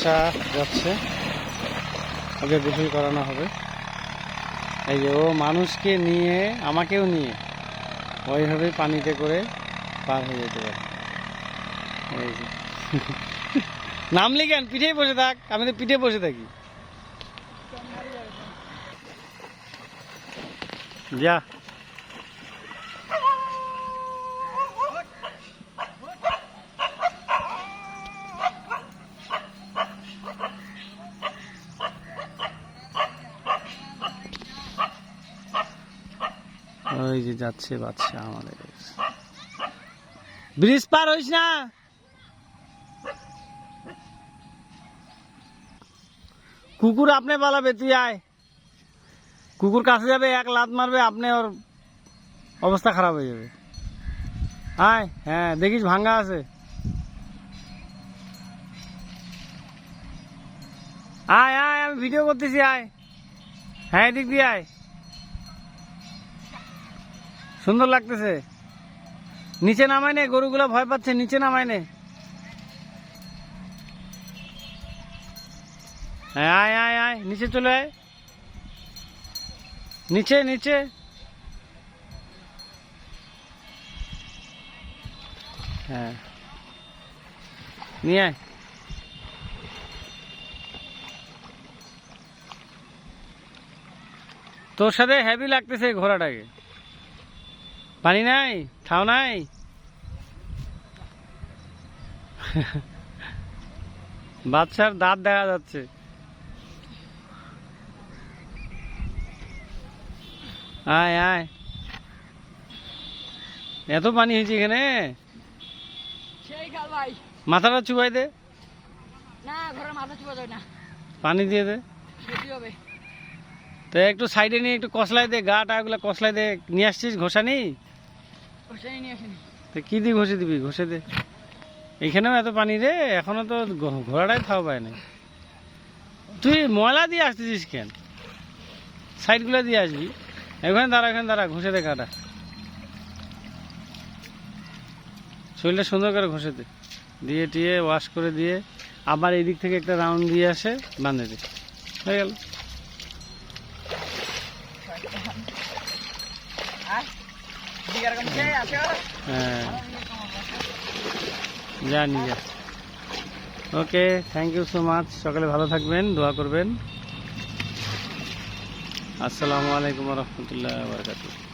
বাচ্চা যাচ্ছে, ওকে গোসল করানো হবে। এই যে ও মানুষকে নিয়ে আমাকেও নিয়ে ওইভাবেই পানিতে করে পার হয়ে যেতে পারে। এই যে নামলি কেন? পিঠেই বসে থাক, আমি তো পিঠে বসে থাকি। যা ওই যে যাচ্ছে বাচ্চা আমাদের। ব্রিজ পার হইস না। কুকুর আপনি পালাবে, তুই আয়। কুকুর কাছে যাবে, এক লাত মারবে, আপনি ওর অবস্থা খারাপ হয়ে যাবে। আয়, হ্যাঁ দেখিস ভাঙ্গা আছে। আয় আয়, আমি ভিডিও করতেছি, আয়। হ্যাঁ এদিক দিয়ে আয়, সুন্দর লাগতেছে। নিচে নামাই নে, গরুগুলো ভয় পাচ্ছে, নিচে নামাই নে। হ্যাঁ আয় আয় আয়, নিচে চলে আয়, নিচে নিচে। হ্যাঁ নিয়ে আয়। তোর সাথে হেভি লাগতেছে ঘোড়াটাকে। পানি নাই, খাও নাই। বাচ্চার দাঁত দেখা যাচ্ছে। আয় আয়, এত পানি হয়েছে এখানে। মাথাটা চুবাই দে। না, ঘরের মাথা চুবা যায় না, পানি দিয়ে দে। হবে। তো একটু সাইডে নিয়ে একটু কসলাই দে, গা টাগুলো কসলাই দে। নিয়ে আসছিস ঘষানি? তো কি দিয়ে ঘষে দিবি? ঘষে দে। এইখানেও এত পানি রে, এখনো তো ঘোড়াটাই খাওয়া পায় না। তুই ময়লা দিয়ে আসতেছিস কেন? সাইডগুলো দিয়ে আসবি। এখানে দাঁড়া, এখানে দাঁড়া, ঘষে দে গাটা। শরীরটা সুন্দর করে ঘষে দে, দিয়ে টিয়ে ওয়াশ করে দিয়ে আবার এই দিক থেকে একটা রাউন্ড দিয়ে আসে, বাঁধে দে, হয়ে গেল। হ্যাঁ জানি যা। ওকে, থ্যাংক ইউ সো মাচ। সকালে ভালো থাকবেন, দোয়া করবেন। আসসালামু আলাইকুম রহমতুল্লাহ বারকাতুহু।